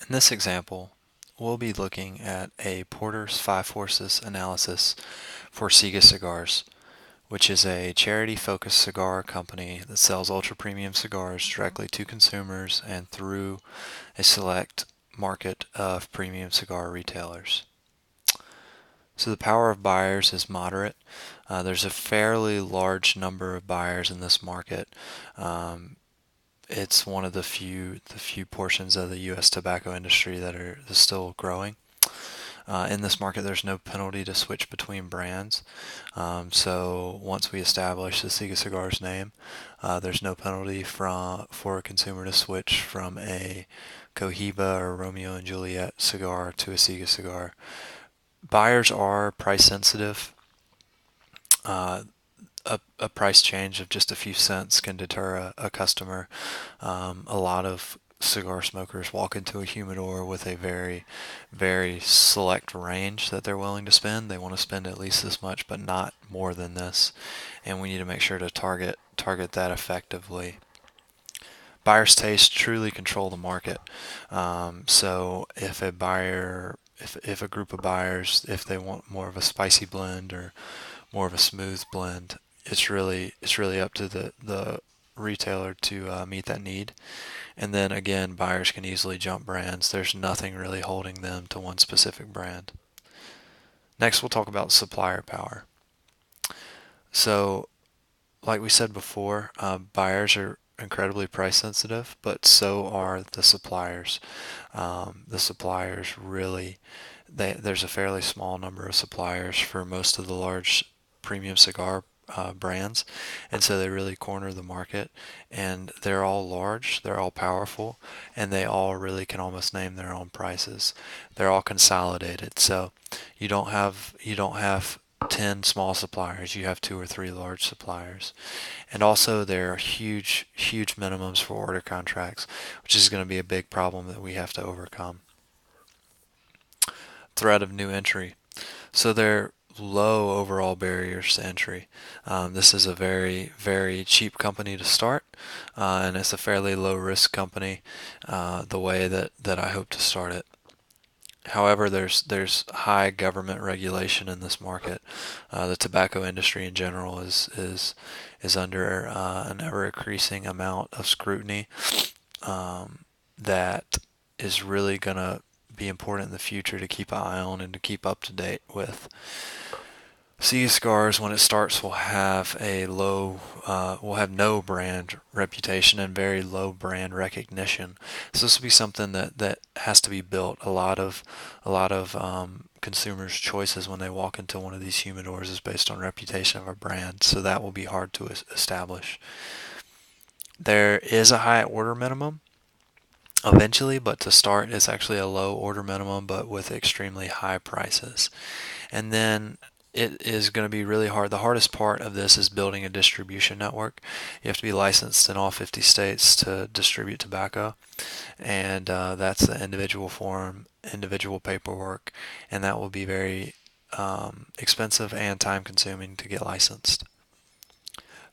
In this example, we'll be looking at a Porter's Five Forces analysis for Siga Cigars, which is a charity-focused cigar company that sells ultra-premium cigars directly to consumers and through a select market of premium cigar retailers. So the power of buyers is moderate. There's a fairly large number of buyers in this market. It's one of the few portions of the U.S. tobacco industry that are still growing. In this market, there's no penalty to switch between brands. So once we establish the Siga Cigars name, there's no penalty for a consumer to switch from a Cohiba or Romeo and Juliet cigar to a Siga cigar. Buyers are price sensitive. Uh, a price change of just a few cents can deter a customer. A lot of cigar smokers walk into a humidor with a very, very select range that they're willing to spend. They want to spend at least this much, but not more than this. And we need to make sure to target that effectively. Buyer's tastes truly control the market. So if a buyer, if a group of buyers, if they want more of a spicy blend or more of a smooth blend, it's really up to the retailer to meet that need. And then again, buyers can easily jump brands. There's nothing really holding them to one specific brand. Next, we'll talk about supplier power. So, like we said before, buyers are incredibly price sensitive, but so are the suppliers. The suppliers really, there's a fairly small number of suppliers for most of the large premium cigar brands, and so they really corner the market. And they're all large, they're all powerful, and they all really can almost name their own prices. They're all consolidated, so you don't have 10 small suppliers, you have two or three large suppliers. And also there are huge, huge minimums for order contracts, which is going to be a big problem that we have to overcome. Threat of new entry. So they're low overall barriers to entry. This is a very, very cheap company to start, and it's a fairly low risk company the way that I hope to start it. However, there's high government regulation in this market. The tobacco industry in general is under an ever increasing amount of scrutiny that is really going to be important in the future to keep an eye on and to keep up to date with. Sea Scars, when it starts, will have no brand reputation and very low brand recognition. So this will be something that has to be built. A lot of consumers' choices when they walk into one of these humidors is based on reputation of a brand. So that will be hard to establish. There is a high order minimum eventually, but to start, it's actually a low order minimum, but with extremely high prices. And then it is going to be really hard. The hardest part of this is building a distribution network. You have to be licensed in all 50 states to distribute tobacco, and that's the individual form, individual paperwork, and that will be very expensive and time consuming to get licensed.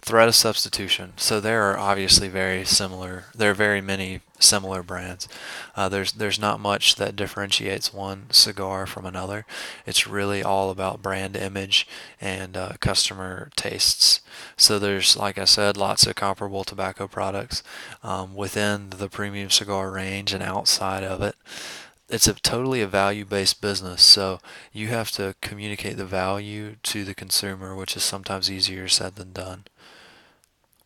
Threat of substitution. So there are obviously very similar. There are very many similar brands. There's not much that differentiates one cigar from another. It's really all about brand image and customer tastes. So there's, like I said, lots of comparable tobacco products within the premium cigar range and outside of it. It's totally a value-based business, so you have to communicate the value to the consumer, which is sometimes easier said than done.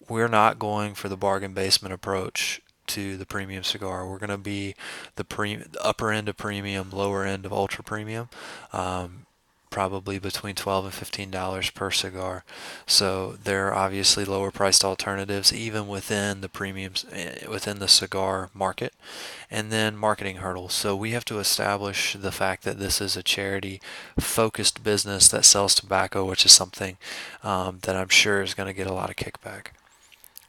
We're not going for the bargain basement approach to the premium cigar. We're going to be the upper end of premium, lower end of ultra premium, probably between $12 and $15 per cigar. So there are obviously lower priced alternatives even within the premiums within the cigar market. And then marketing hurdles. So we have to establish the fact that this is a charity focused business that sells tobacco, which is something that I'm sure is going to get a lot of kickback.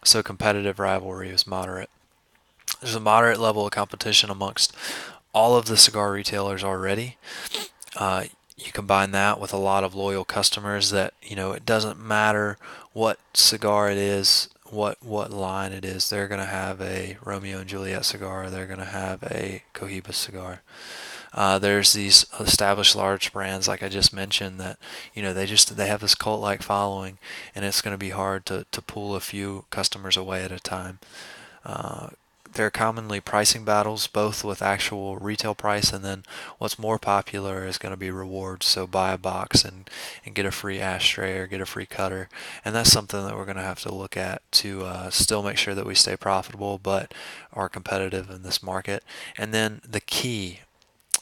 So competitive rivalry is moderate. There's a moderate level of competition amongst all of the cigar retailers already. Uh, you combine that with a lot of loyal customers that, it doesn't matter what cigar it is, what line it is. They're going to have a Romeo and Juliet cigar. They're going to have a Cohiba cigar. There's these established large brands like I just mentioned that they have this cult-like following, and it's going to be hard to pull a few customers away at a time. Uh, there are commonly pricing battles, both with actual retail price, and then what's more popular is going to be rewards. So buy a box and get a free ashtray or get a free cutter. And that's something that we're going to have to look at to still make sure that we stay profitable but are competitive in this market. And then the key,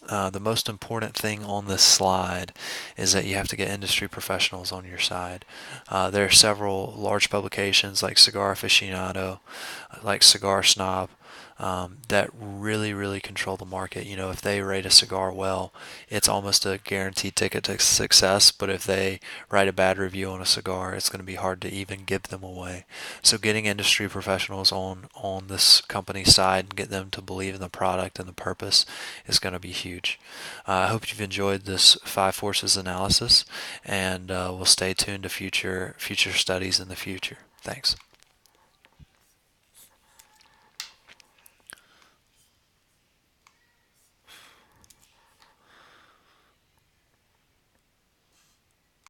the most important thing on this slide is that you have to get industry professionals on your side. There are several large publications like Cigar Aficionado, like Cigar Snob, that really, really control the market. If they rate a cigar well, it's almost a guaranteed ticket to success. But if they write a bad review on a cigar, it's going to be hard to even give them away. So getting industry professionals on this company's side and get them to believe in the product and the purpose is going to be huge. I hope you've enjoyed this five forces analysis, and we'll stay tuned to future studies in the future. Thanks.